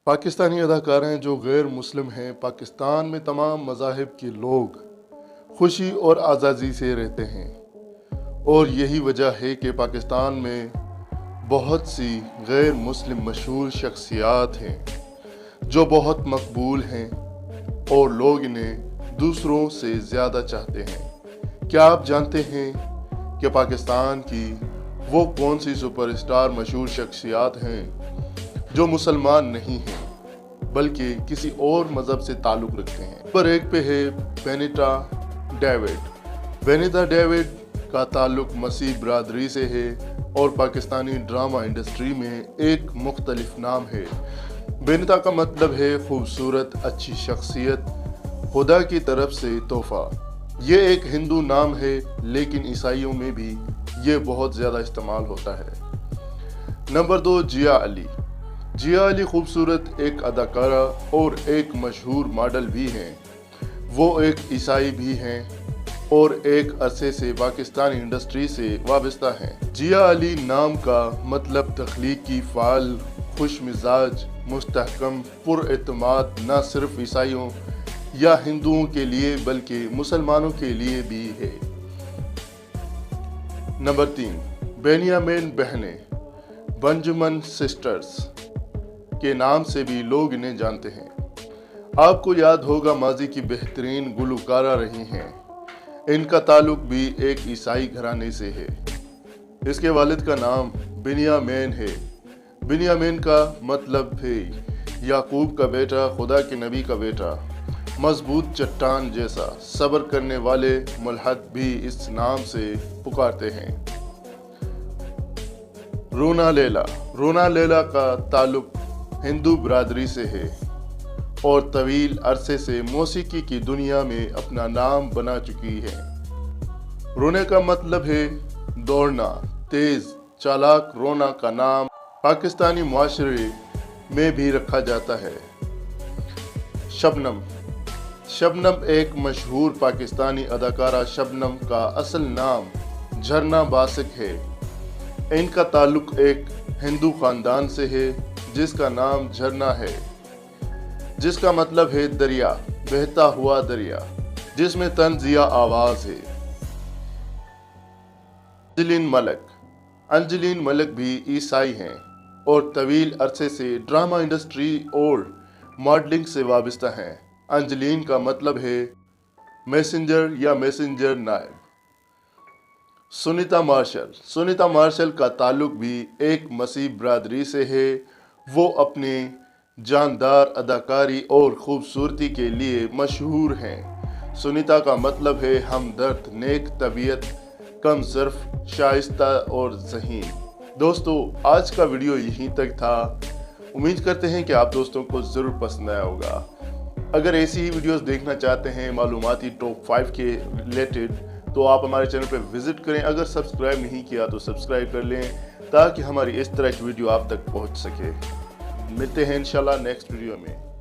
पाकिस्तानी अदाकारा हैं जो गैर मुस्लिम हैं। पाकिस्तान में तमाम मज़ाहिब के लोग खुशी और आज़ादी से रहते हैं और यही वजह है कि पाकिस्तान में बहुत सी गैर मुस्लिम मशहूर शख्सियात हैं जो बहुत मकबूल हैं और लोग इन्हें दूसरों से ज़्यादा चाहते हैं। क्या आप जानते हैं कि पाकिस्तान की वो कौन सी सुपरस्टार मशहूर शख्सियात हैं जो मुसलमान नहीं हैं बल्कि किसी और मज़हब से ताल्लुक़ रखते हैं? नंबर 1 पे है बेनिता डेविड। बेनिता डेविड का ताल्लुक़ मसीह बरादरी से है और पाकिस्तानी ड्रामा इंडस्ट्री में एक मुख्तलिफ नाम है। बेनिता का मतलब है खूबसूरत, अच्छी शख्सियत, खुदा की तरफ से तोहफा। ये एक हिंदू नाम है लेकिन ईसाइयों में भी ये बहुत ज़्यादा इस्तेमाल होता है। नंबर 2 जिया अली। जिया अली खूबसूरत एक अदाकारा और एक मशहूर मॉडल भी हैं। वो एक ईसाई भी हैं और एक अरसे से पाकिस्तानी इंडस्ट्री से वाबस्ता हैं। जिया अली नाम का मतलब तख्लीकी, फ़ाल, खुश मिजाज, मुस्तहकम, पुरएतमाद न सिर्फ ईसाइयों या हिंदुओं के लिए बल्कि मुसलमानों के लिए भी है। नंबर 3 बेनियामिन बहनें। बेंजामिन सिस्टर्स के नाम से भी लोग इन्हें जानते हैं। आपको याद होगा माजी की बेहतरीन गुलकारा रही हैं। इनका ताल्लुक भी एक ईसाई घराने से है। इसके वालिद का नाम बिन्यामीन है। बिन्यामीन का मतलब है याकूब का बेटा, खुदा के नबी का बेटा। मजबूत चट्टान जैसा सब्र करने वाले मुल्हद भी इस नाम से पुकारते हैं। रोना लैला। रोना लैला का ताल्लुक हिंदू बरादरी से है और तवील अरसे से मौसीकी की दुनिया में अपना नाम बना चुकी है। रोने का मतलब है दौड़ना, तेज चालाक। रोना का नाम पाकिस्तानी मुआशरे में भी रखा जाता है। शबनम। शबनम एक मशहूर पाकिस्तानी अदाकारा। शबनम का असल नाम झरना बासिक है। इनका ताल्लुक एक हिंदू खानदान से है जिसका नाम झरना है, जिसका मतलब है दरिया, बहता हुआ दरिया, जिसमें तंजिया आवाज है। अंजलिन मलिक। अंजलिन मलिक भी ईसाई हैं और तवील अरसे से ड्रामा इंडस्ट्री और मॉडलिंग से वाबस्ता हैं। अंजलिन का मतलब है मैसेंजर या मैसेंजर नायब। सुनीता मार्शल। सुनीता मार्शल का ताल्लुक भी एक मसीह बरादरी से है। वो अपने जानदार अदाकारी और खूबसूरती के लिए मशहूर हैं। सुनीता का मतलब है हमदर्द, नेक तबीयत, कम ज़र्फ, शाइस्ता और ज़हीन। दोस्तों, आज का वीडियो यहीं तक था। उम्मीद करते हैं कि आप दोस्तों को ज़रूर पसंद आया होगा। अगर ऐसी ही वीडियोस देखना चाहते हैं मालूमाती टॉप 5 के रिलेटेड तो आप हमारे चैनल पर विजिट करें। अगर सब्सक्राइब नहीं किया तो सब्सक्राइब कर लें ताकि हमारी इस तरह की वीडियो आप तक पहुंच सके। मिलते हैं इंशाल्लाह नेक्स्ट वीडियो में।